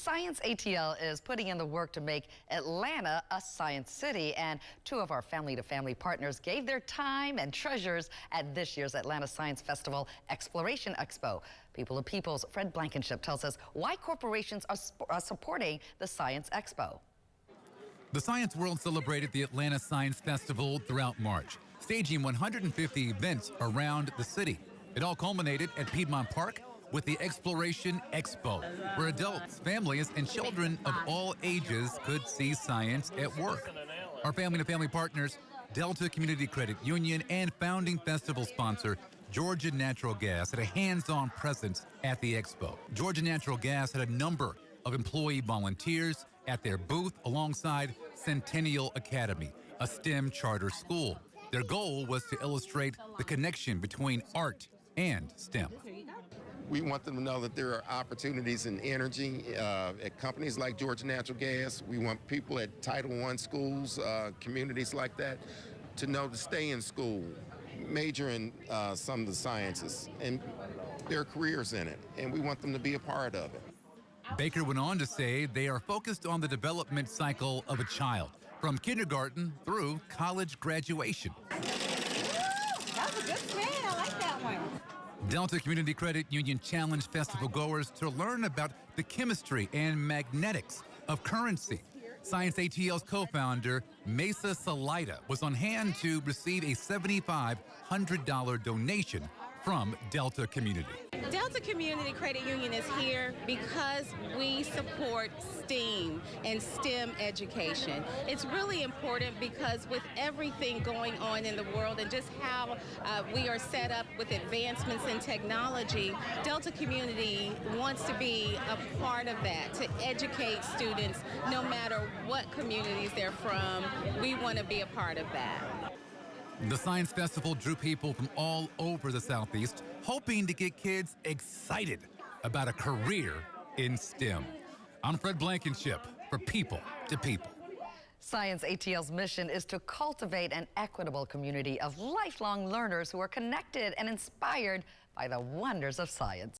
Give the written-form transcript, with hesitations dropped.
Science ATL is putting in the work to make Atlanta a science city, and two of our family-to-family partners gave their time and treasures at this year's Atlanta Science Festival Exploration Expo. People of People's Fred Blankenship tells us why corporations are supporting the Science Expo. The science world celebrated the Atlanta Science Festival throughout March, staging 150 events around the city. It all culminated at Piedmont Park with the Exploration Expo, where adults, families, and children of all ages could see science at work. Our family-to-family partners, Delta Community Credit Union, and founding festival sponsor, Georgia Natural Gas, had a hands-on presence at the expo. Georgia Natural Gas had a number of employee volunteers at their booth alongside Centennial Academy, a STEM charter school. Their goal was to illustrate the connection between art and STEM. We want them to know that there are opportunities in energy at companies like Georgia Natural Gas. We want people at Title I schools, communities like that, to know to stay in school, major in some of the sciences, and there are careers in it, and we want them to be a part of it. Baker went on to say they are focused on the development cycle of a child, from kindergarten through college graduation. That was a good spin. I like that one. Delta Community Credit Union challenged festival goers to learn about the chemistry and magnetics of currency. Science ATL's co-founder, Mesa Salida, was on hand to receive a $7,500 donation from Delta Community. Delta Community Credit Union is here because we support STEAM and STEM education. It's really important because with everything going on in the world and just how we are set up with advancements in technology, Delta Community wants to be a part of that, to educate students no matter what communities they're from. We want to be a part of that. The Science Festival drew people from all over the Southeast, hoping to get kids excited about a career in STEM. I'm Fred Blankenship for People to People. Science ATL's mission is to cultivate an equitable community of lifelong learners who are connected and inspired by the wonders of science.